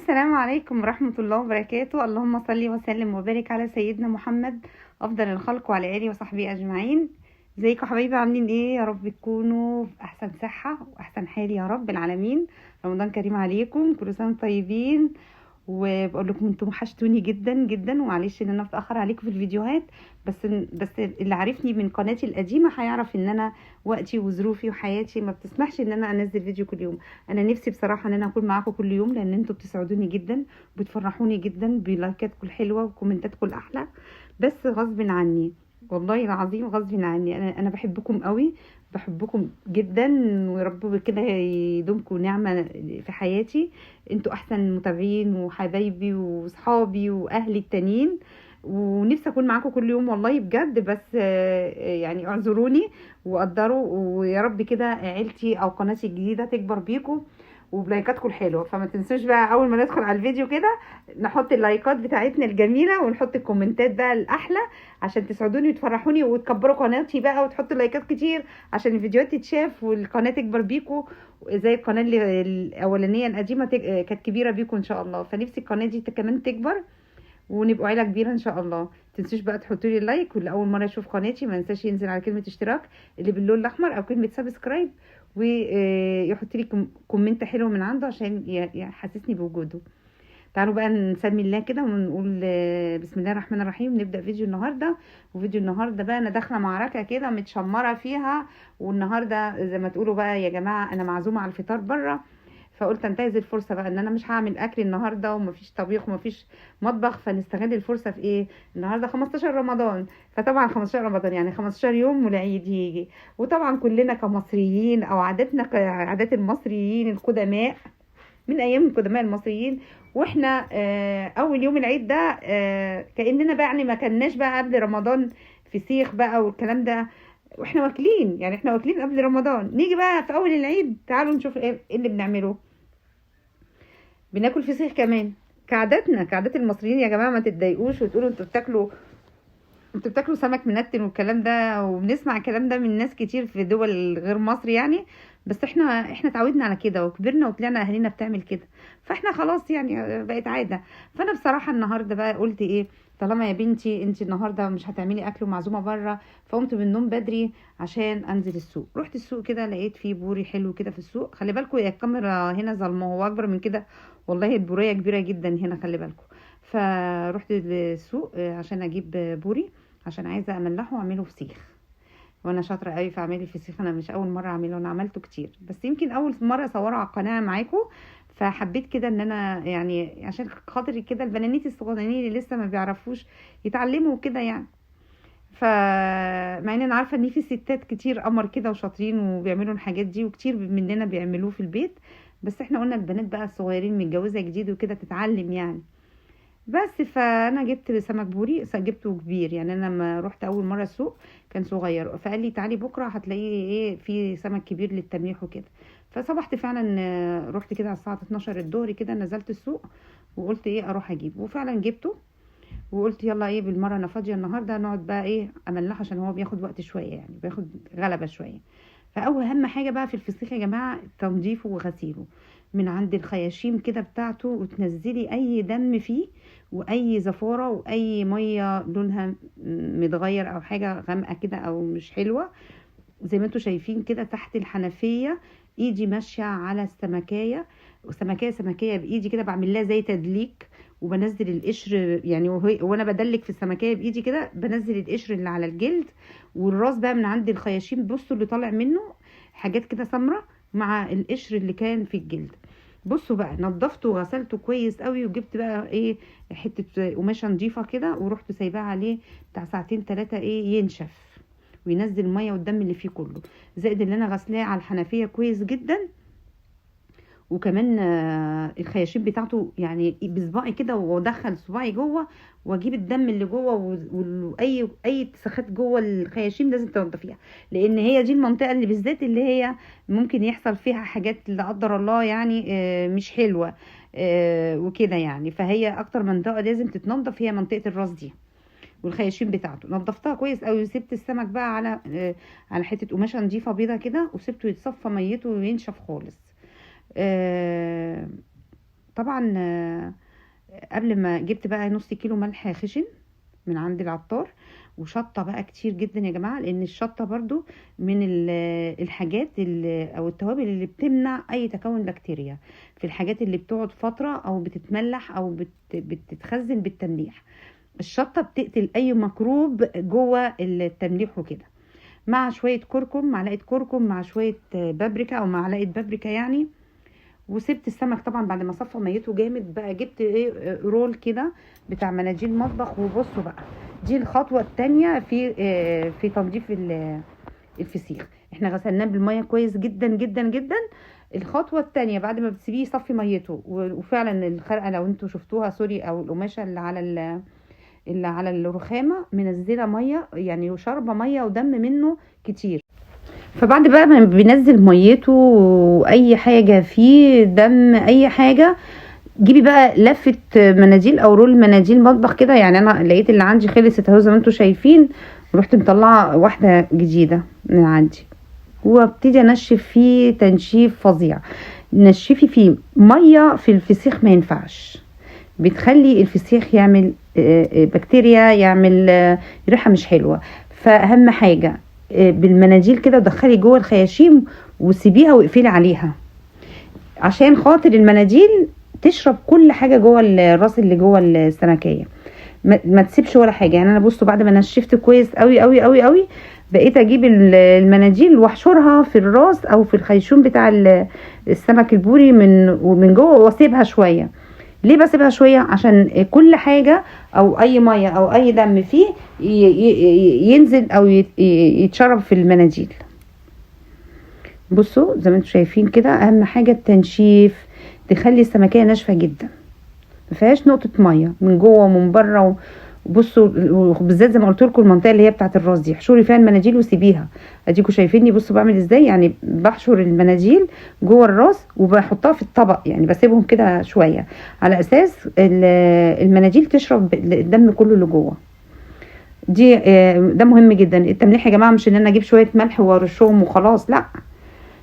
السلام عليكم ورحمة الله وبركاته. اللهم صل وسلم وبارك على سيدنا محمد أفضل الخلق وعلى آله وصحبه أجمعين. ازيكم حبايبي؟ عاملين ايه؟ يا رب تكونوا في أحسن صحة وأحسن حال يا رب العالمين. رمضان كريم عليكم، كل سنة وانتم طيبين. وبقول لكم انتم وحشتوني جدا جدا، ومعلش ان انا متاخر عليكم في الفيديوهات. بس اللي عارفني من قناتي القديمه هيعرف ان انا وقتي وظروفي وحياتي ما بتسمحش ان انا انزل فيديو كل يوم. انا نفسي بصراحه ان انا اكون معاكم كل يوم، لان انتم بتسعدوني جدا وبتفرحوني جدا بلايكاتكم الحلوه وكومنتاتكم الاحلى. بس غصب عني، والله العظيم غصب عني، انا بحبكم قوي، بحبكم جدا. ورب كده يدومكم نعمه في حياتي. انتوا احسن متابعين وحبايبي وصحابي واهلي التانيين، ونفسي اكون معاكم كل يوم والله بجد. بس يعني اعذروني وقدروا، ويا رب كده عيلتي او قناتي الجديده تكبر بيكم وبلايكاتكم الحلوه. فما تنسوش بقى اول ما ندخل على الفيديو كده نحط اللايكات بتاعتنا الجميله، ونحط الكومنتات بقى الاحلى عشان تسعدوني وتفرحوني وتكبروا قناتي بقى، وتحطوا لايكات كتير عشان الفيديوهات تتشاف والقناه تكبر بيكم زي القناه اللي الاولانيه القديمه كانت كبيره بيكم ان شاء الله. فنفسي القناه دي كمان تكبر ونبقوا عيله كبيره ان شاء الله. تنسوش بقى تحطوا لي لايك، واللي اول مره يشوف قناتي ما ينساش ينزل على كلمه اشتراك اللي باللون الاحمر او كلمه سبسكرايب، ويحط لي كومنت حلو من عنده عشان يحسسني بوجوده. تعالوا بقى نسمي الله كده ونقول بسم الله الرحمن الرحيم. نبدأ فيديو النهاردة. وفيديو النهاردة بقى انا داخلة معركة كده متشمرة فيها، والنهاردة زي ما تقولوا بقى يا جماعة انا معزومة على الفطار بره. فقلت انتهز الفرصة بقى ان انا مش هعمل اكل النهاردة، ومفيش طبيخ ومفيش مطبخ، فنستغل الفرصة في ايه؟ النهاردة 15 رمضان، فطبعا 15 رمضان يعني 15 يوم والعيد يجي. وطبعا كلنا كمصريين او عاداتنا كعادات المصريين القدماء من ايام القدماء المصريين، واحنا اول يوم العيد ده كاننا بقى يعني ما كناش بقى قبل رمضان فسيخ بقى والكلام ده، واحنا واكلين يعني احنا واكلين قبل رمضان. نيجي بقى في اول العيد تعالوا نشوف إيه اللي بنعمله. بناكل فسيخ كمان كعاداتنا كعادات المصريين يا جماعه. ما تتضايقوش وتقولوا انتوا بتاكلوا سمك منتن والكلام ده، وبنسمع الكلام ده من ناس كتير في دول غير مصر يعني. بس احنا اتعودنا على كده وكبرنا وطلعنا اهالينا بتعمل كده، فاحنا خلاص يعني بقت عاده. فانا بصراحه النهارده بقى قلت ايه، طالما يا بنتي انت النهارده مش هتعملي اكل ومعزومه بره، فقمت من النوم بدري عشان انزل السوق. رحت السوق كده لقيت فيه بوري حلو كده في السوق. خلي بالكم يا الكاميرا هنا ظلمه، هو اكبر من كده والله. البوريه كبيره جدا هنا خلي بالكم. فرحت السوق عشان اجيب بوري، عشان عايزه املحه واعمله فسيخ. وانا شاطره قوي في اعمال الفسيخ، انا مش اول مره اعمله، انا عملته كتير بس يمكن اول مره اصوره على القناه معاكم. فحبيت كده ان انا يعني عشان خاطر كده البنانيت الصغيرين اللي لسه ما بيعرفوش يتعلموا كده يعني. مع ان انا عارفه ان في ستات كتير قمر كده وشاطرين وبيعملوا الحاجات دي، وكتير مننا بيعملوه في البيت. بس احنا قلنا البنات بقى الصغيرين متجوزه جديد وكده تتعلم يعني. بس فانا جبت سمك بوري، جبته كبير يعني. انا لما رحت اول مره السوق كان صغير، فقال لي تعالي بكره هتلاقيه ايه في سمك كبير للتمليح وكده. فصبحت فعلا رحت كده على الساعه 12 الظهر كده نزلت السوق، وقلت ايه اروح اجيبه، وفعلا جبته. وقلت يلا ايه بالمره انا فاضيه النهارده نقعد بقى ايه املحه، عشان هو بياخد وقت شويه يعني بياخد غلبه شويه. فاول اهم حاجه بقى في الفسيخ يا جماعه تنظيفه وغسيله من عند الخياشيم كده بتاعته، وتنزلي اي دم فيه واي زفاره واي ميه لونها متغير او حاجه غامقه كده او مش حلوه. زي ما انتوا شايفين كده تحت الحنفيه ايدي ماشيه على السمكايه، سمكايه بايدي كده بعمل لها زي تدليك، وبنزل القشر يعني وانا بدلك في السمكايه بايدي كده بنزل القشر اللي على الجلد والراس بقى من عند الخياشيم. بصوا اللي طالع منه حاجات كده سمرة مع القشر اللي كان في الجلد. بصوا بقى نضفته وغسلته كويس قوي، وجبت بقى ايه حته قماشه نضيفه كده ورحت سايباه عليه بتاع ساعتين 3 ايه ينشف وينزل الميه والدم اللي فيه كله، زائد اللي انا غسلاه على الحنفيه كويس جدا. وكمان الخياشيم بتاعته يعني بصباعي كده وادخل صباعي جوه واجيب الدم اللي جوه، واي اتساخات جوه الخياشيم لازم تنضفيها، لان هي دي المنطقه اللي بالذات اللي هي ممكن يحصل فيها حاجات لا قدر الله يعني مش حلوه وكده يعني. فهي اكتر منطقه لازم تتنضف هي منطقه الراس دي والخياشيم بتاعته. نضفتها كويس قوي وسبت السمك بقى على حته قماشه نضيفه بيضه كده، وسبته يتصفى ميته وينشف خالص. آه طبعا قبل ما جبت بقى نص كيلو ملح خشن من عند العطار، وشطه بقى كتير جدا يا جماعه، لان الشطه برضو من الحاجات او التوابل اللي بتمنع اي تكون بكتيريا في الحاجات اللي بتقعد فتره او بتتملح او بتتخزن بالتمليح. الشطه بتقتل اي ميكروب جوه التمليح وكده، مع شويه كركم، معلقه كركم مع شويه بابريكا او معلقه بابريكا يعني. وسبت السمك طبعا بعد ما صفى ميته جامد بقى، جبت ايه رول كده بتاع مناديل مطبخ. وبصوا بقى دي الخطوه التانية في تنظيف الفسيخ. احنا غسلناه بالميه كويس جدا جدا جدا. الخطوه التانية بعد ما بتسيبيه يصفي ميته، وفعلا الخرقه لو انتوا شفتوها سوري، او القماشه اللي على الرخامه منزله ميه يعني، وشاربه ميه ودم منه كتير. فبعد بقى ما بينزل ميته واي حاجه فيه دم اي حاجه، جيبي بقى لفه مناديل او رول مناديل مطبخ كده. يعني انا لقيت اللي عندي خلصت اهو زي ما انتم شايفين، ورحت مطلعه واحده جديده من عندي، وابتدي انشف فيه تنشيف فظيع. نشفي فيه ميه في الفسيخ ما ينفعش، بتخلي الفسيخ يعمل بكتيريا، يعمل ريحه مش حلوه. فاهم حاجه بالمناديل كده دخلي جوه الخياشيم وسيبيها واقفلي عليها، عشان خاطر المناديل تشرب كل حاجه جوه الراس اللي جوه السمكيه، ما تسيبش ولا حاجه. يعني انا بصوا بعد ما نشفت كويس قوي قوي قوي قوي، بقيت اجيب المناديل واحشرها في الراس او في الخيشوم بتاع السمك البوري من جوه، واسيبها شويه. ليه بسيبها شويه؟ عشان كل حاجه او اي ميه او اي دم فيه ينزل او يتشرب في المناديل. بصوا زي ما انتم شايفين كده، اهم حاجه التنشيف، تخلي السمكيه ناشفه جدا، ما فيهاش نقطه ميه من جوه ومن بره. بصوا بالذات زي ما قلت لكم المنطقه اللي هي بتاعه الراس دي، احشري فيها المناديل وسيبيها. اديكم شايفيني بصوا بعمل ازاي، يعني بحشر المناديل جوه الراس وبحطها في الطبق، يعني بسيبهم كده شويه على اساس المناديل تشرب الدم كله اللي جوه. ده مهم جدا. التمليح يا جماعه مش ان انا اجيب شويه ملح وارشهم وخلاص، لا،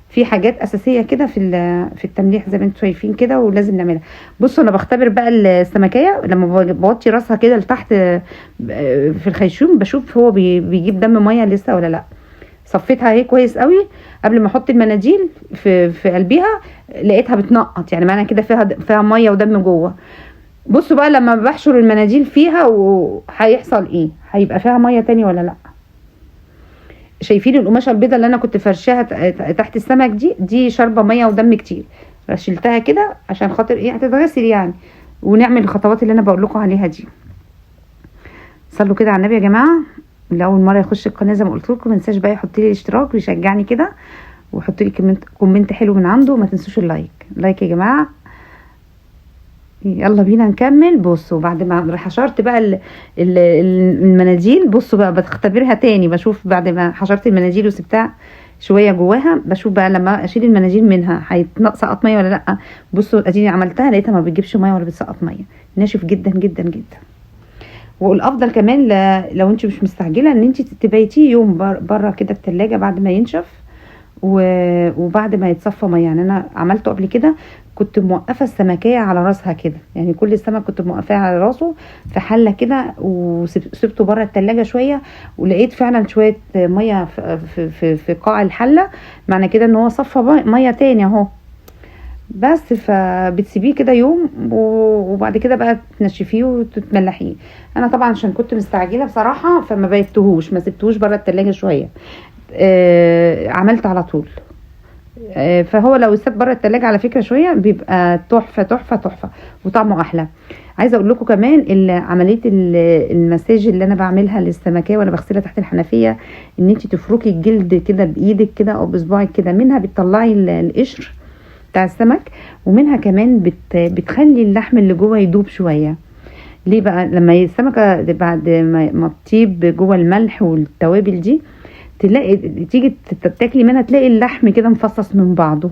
في حاجات اساسيه كده في التمليح زي ما انتم شايفين كده، ولازم نعملها. بصوا انا بختبر بقى السمكيه لما بوطي راسها كده لتحت في الخيشوم، بشوف هو بيجيب دم ميه لسه ولا لا. صفيتها اهي كويس قوي قبل ما احط المناديل في قلبيها، لقيتها بتنقط، يعني معنى كده فيها ميه ودم جوه. بصوا بقى لما بحشر المناديل فيها وهيحصل ايه، هيبقى فيها ميه تاني ولا لا. شايفين القماشه البيضه اللي انا كنت فرشاها تحت السمك دي شاربه ميه ودم كتير، شلتها كده عشان خاطر ايه، هتتغسل يعني. ونعمل الخطوات اللي انا بقول لكم عليها دي. صلوا كده على النبي يا جماعه. اللي اول مره يخش القناه زي ما قلت لكم، ما تنساش بقى يحط لي اشتراك ويشجعني كده، وحط لي كومنت حلو من عنده، وما تنسوش اللايك يا جماعه. يلا بينا نكمل. بصوا بعد ما حشرت بقى المناديل، بصوا بقى بختبرها تاني، بشوف بعد ما حشرت المناديل وسبتها شويه جواها، بشوف بقى لما اشيل المناديل منها هيتسقط ميه ولا لا. بصوا اديني عملتها لقيتها ما بتجيبش ميه ولا بتسقط ميه، ناشف جدا جدا جدا. والافضل كمان لو انت مش مستعجله ان انت تبيتيه يوم بره كده التلاجة بعد ما ينشف وبعد ما يتصفى ميه. يعني انا عملته قبل كده، كنت موقفه السمكيه على راسها كده، يعني كل السمك كنت موقفاه على راسه في حله كده، وسبته بره التلاجة شويه، ولقيت فعلا شويه ميه في قاع الحله، معنى كده ان هو صفى ميه تاني اهو. بس فبتسيبيه كده يوم، وبعد كده بقى تنشفيه وتتملحيه. انا طبعا عشان كنت مستعجله بصراحه فما بيتهوش، ما سبتهوش بره التلاجة شويه، عملت على طول. فهو لو ساب بره التلاجة على فكره شويه بيبقى تحفه تحفه تحفه وطعمه احلى. عايزه اقول لكم كمان عمليه المساج اللي انا بعملها للسمكيه وانا بغسلها تحت الحنفيه، ان انت تفركي الجلد كده بايدك كده او بصباعك كده، منها بتطلعي القشر بتاع السمك، ومنها كمان بتخلي اللحم اللي جوه يدوب شويه. ليه بقى؟ لما السمكه بعد ما بتطيب جوه الملح والتوابل دي، تيجي تاكلي منها تلاقي اللحم كده مفصص من بعضه.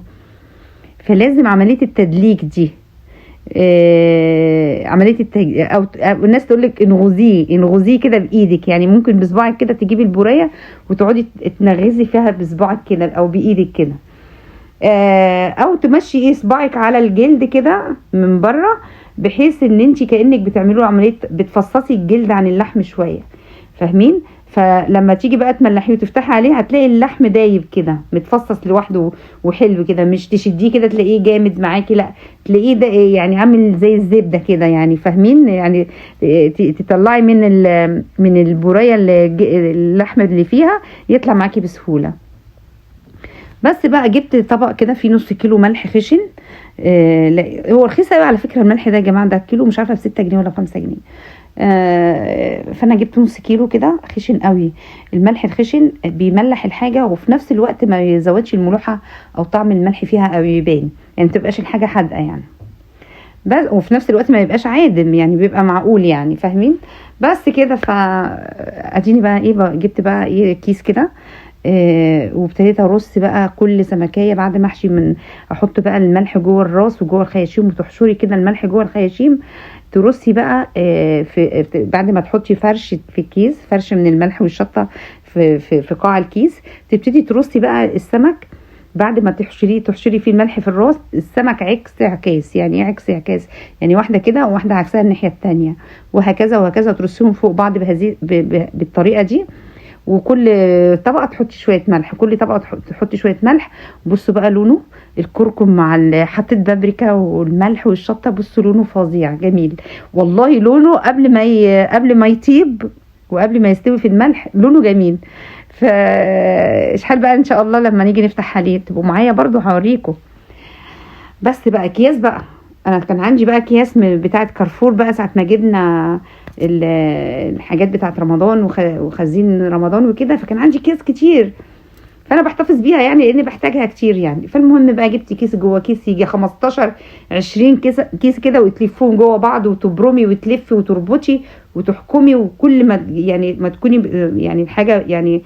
فلازم عمليه التدليك دي، عمليه او الناس تقول لك انغزيه كده بايدك، يعني ممكن بصباعك كده تجيبي البوريه وتقعدي تنغزي فيها بصباعك كده او بايدك كده. او تمشي ايه صباعك على الجلد كده من بره، بحيث ان انت كانك بتعملوا عمليه بتفصصي الجلد عن اللحم شويه، فاهمين؟ فلما تيجي بقى تملحيه وتفتحي عليه هتلاقي اللحم دايب كده متفصص لوحده وحلو كده، مش تشديه كده تلاقيه جامد معاكي، لا تلاقيه ده يعني عامل زي الزبده كده، يعني فاهمين يعني؟ تطلعي من البوريه اللحم اللي فيها يطلع معاكي بسهوله. بس بقى جبت طبق كده فيه نص كيلو ملح خشن. هو رخيص قوي على فكره الملح ده يا جماعه، ده الكيلو مش عارفه ب6 جنيه ولا ب5 جنيه. فانا جبت نص كيلو كده خشن قوي. الملح الخشن بيملح الحاجه وفي نفس الوقت ما يزودش الملوحه او طعم الملح فيها او يبان، يعني ما تبقاش الحاجه حادقه يعني، بس وفي نفس الوقت ما يبقاش عادم، يعني بيبقى معقول يعني، فاهمين؟ بس كده اديني بقى ايه بقى، جبت بقى ايه كيس كده. وابتديت ارص بقى كل سمكيه بعد ما احشي، من احط بقى الملح جوه الراس وجوه الخياشيم، وتحشري كده الملح جوه الخياشيم، ترصي بقى بعد ما تحطي فرش في الكيس، فرش من الملح والشطه في قاع الكيس، تبتدي ترصي بقى السمك. بعد ما تحشري فيه الملح في الراس، السمك عكس عكاس. يعني ايه عكس عكاس؟ يعني واحده كده وواحده عكسها الناحيه التانية، وهكذا وهكذا، ترصيهم فوق بعض بالطريقه دي. وكل طبقه تحطي شويه ملح، كل طبقه تحطي شويه ملح. بصوا بقى لونه، الكركم مع حطيت بابريكا والملح والشطه، بصوا لونه فظيع جميل والله. لونه قبل ما يطيب وقبل ما يستوي في الملح لونه جميل. فاشحال بقى ان شاء الله لما نيجي نفتح عليه تبقوا معايا برضو هوريكم. بس بقى اكياس بقى، انا كان عندي بقى اكياس بتاعه كارفور بقى ساعه ما جبنا الحاجات بتاعه رمضان وخزين رمضان وكده، فكان عندي اكياس كتير، فانا بحتفظ بيها يعني لاني بحتاجها كتير يعني. فالمهم بقى جبت كيس جوه كيس، يجي 15 20 كيس كده، وتلفهم جوه بعض وتبرمي وتلفي وتربطي وتحكمي، وكل ما يعني ما تكوني يعني الحاجه يعني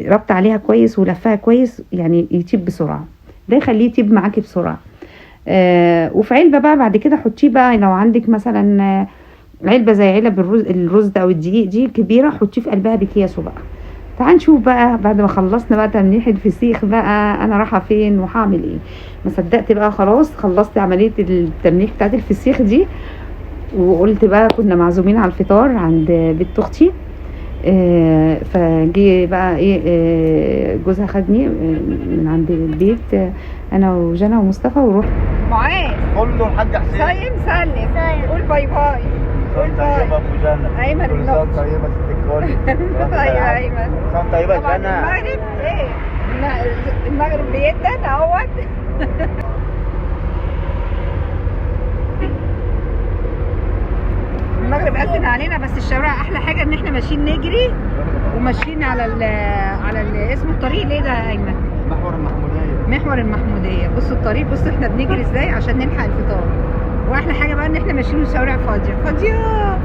ربط عليها كويس ولفها كويس، يعني يطيب بسرعه، ده يخليه يطيب معاكي بسرعه. وفي علبه بقى بعد كده حطيه بقى، لو عندك مثلا علبه زي علب الرز ده او الدقيق دي كبيره، حطيه في قلبها بكياسه بقى. تعال نشوف بقى بعد ما خلصنا بقى تمليح الفسيخ بقى انا رايحه فين وهعمل ايه. ما صدقت بقى خلاص خلصت عمليه التمليح بتاعت الفسيخ دي، وقلت بقى كنا معزومين على الفطار عند بنت اختي. فجي بقى ايه، جوزها خدني من عند البيت، انا وجنى ومصطفى، ورحت معاذ. قول له الحاج حسين صايم سلم، قول باي باي. قول باي. طيبه ابو جنى. ايمن كل سنه طيبه ست الكل. ايوه ايمن. سنه طيبه طبعا جنى. المغرب ايه، المغرب بيدن اهوت. المغرب أذن علينا، بس الشوارع احلى حاجه ان احنا ماشيين نجري وماشيين على اسم الطريق ليه ده يا ايمن؟ محور المحموديه. محور المحموديه. بصوا الطريق، بصوا احنا بنجري ازاي عشان نلحق الفطار. واحلى حاجه بقى ان احنا ماشيين والشوارع فاضيه فاضيه.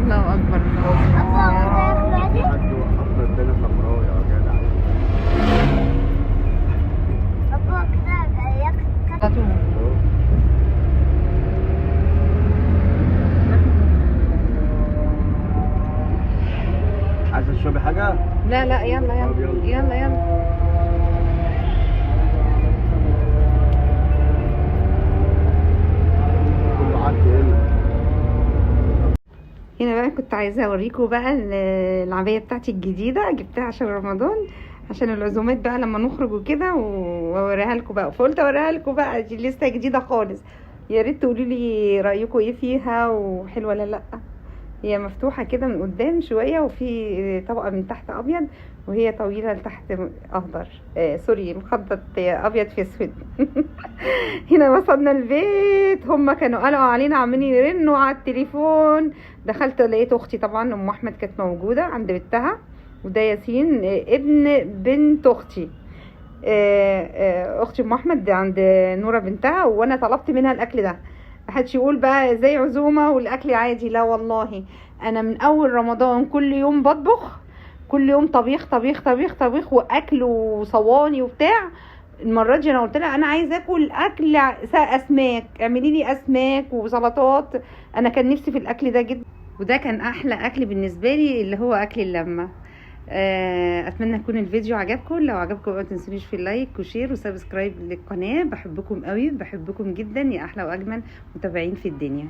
الله اكبر. عايزه تشربي حاجه؟ لا لا يلا يلا يلا يلا. هنا بقى كنت عايزه اوريكم بقى العبايه بتاعتي الجديده، جبتها عشان رمضان، عشان العزومات بقى لما نخرج وكده، واوريها لكم بقى. فقلت اوريها لكم بقى، دي لسه جديده خالص، يا ريت تقولوا لي رايكم ايه فيها وحلوه ولا لا. هي مفتوحه كده من قدام شويه، وفي طبقه من تحت ابيض، وهي طويله لتحت اخضر، سوري مخطط ابيض في اسود. هنا وصلنا البيت، هما كانوا قلقوا علينا عمالين يرنوا على التليفون. دخلت لقيت اختي طبعا ام احمد كانت موجوده عند بنتها، وده ياسين ابن بنت اختي. اختي ام احمد عند نوره بنتها، وانا طلبت منها الاكل ده. محدش يقول بقى زي عزومه والاكل عادي، لا والله انا من اول رمضان كل يوم بطبخ، كل يوم طبيخ طبيخ طبيخ طبيخ واكل وصواني وبتاع. المره دي انا قلت لها انا عايزه اكل اسماك، اعملي لي اسماك وسلطات، انا كان نفسي في الاكل ده جدا. وده كان احلى اكل بالنسبه لي اللي هو اكل اللمه. اتمنى يكون الفيديو عجبكم. لو عجبكم ما تنسونيش في اللايك وشير وسبسكرايب للقناه. بحبكم قوي، بحبكم جدا يا احلى واجمل متابعين في الدنيا.